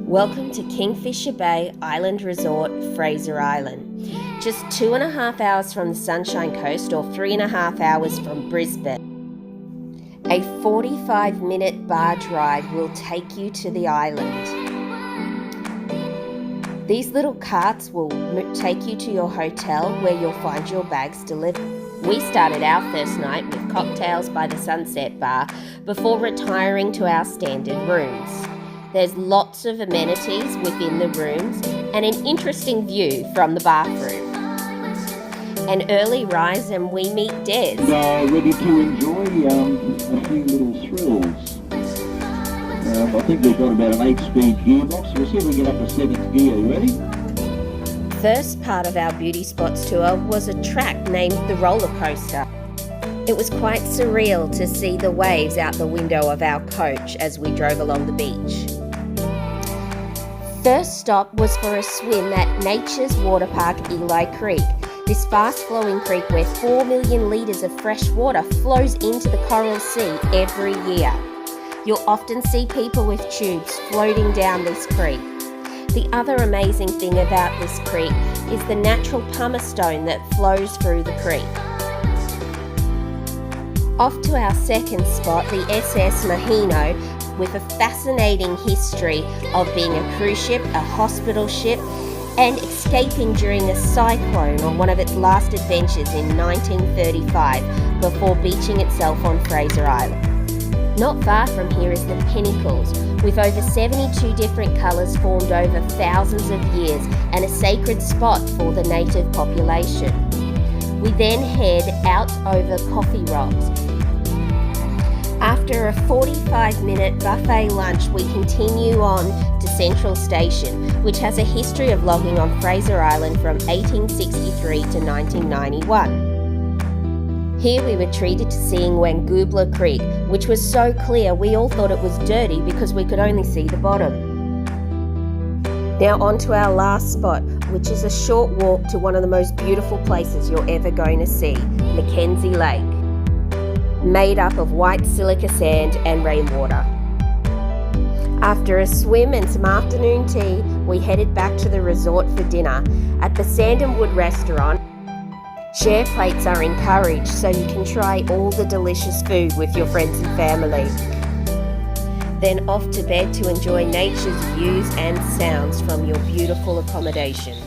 Welcome to Kingfisher Bay Island Resort, Fraser Island. Just 2.5 hours from the Sunshine Coast or 3.5 hours from Brisbane. A 45-minute barge ride will take you to the island. These little carts will take you to your hotel where you'll find your bags delivered. We started our first night with cocktails by the Sunset Bar before retiring to our standard rooms. There's lots of amenities within the rooms and an interesting view from the bathroom. An early rise and we meet Des. Ready to enjoy a few little thrills. I think we've got about an 8-speed gearbox. We'll see if we get up to 7th gear. You ready? First part of our beauty spots tour was a track named the roller coaster. It was quite surreal to see the waves out the window of our coach as we drove along the beach. First stop was for a swim at Nature's Water Park, Eli Creek. This fast-flowing creek where 4 million litres of fresh water flows into the Coral Sea every year. You'll often see people with tubes floating down this creek. The other amazing thing about this creek is the natural pumice stone that flows through the creek. Off to our second spot, the SS Mahino, with a fascinating history of being a cruise ship, a hospital ship, and escaping during a cyclone on one of its last adventures in 1935 before beaching itself on Fraser Island. Not far from here is the Pinnacles, with over 72 different colours formed over thousands of years and a sacred spot for the native population. We then head out over Coffee Rocks. After a 45-minute buffet lunch, we continue on to Central Station, which has a history of logging on Fraser Island from 1863 to 1991. Here we were treated to seeing Wangoobla Creek, which was so clear we all thought it was dirty because we could only see the bottom. Now on to our last spot, which is a short walk to one of the most beautiful places you're ever going to see, Mackenzie Lake, made up of white silica sand and rainwater. After a swim and some afternoon tea, we headed back to the resort for dinner. At the Sand and Wood restaurant, share plates are encouraged so you can try all the delicious food with your friends and family. Then off to bed to enjoy nature's views and sounds from your beautiful accommodation.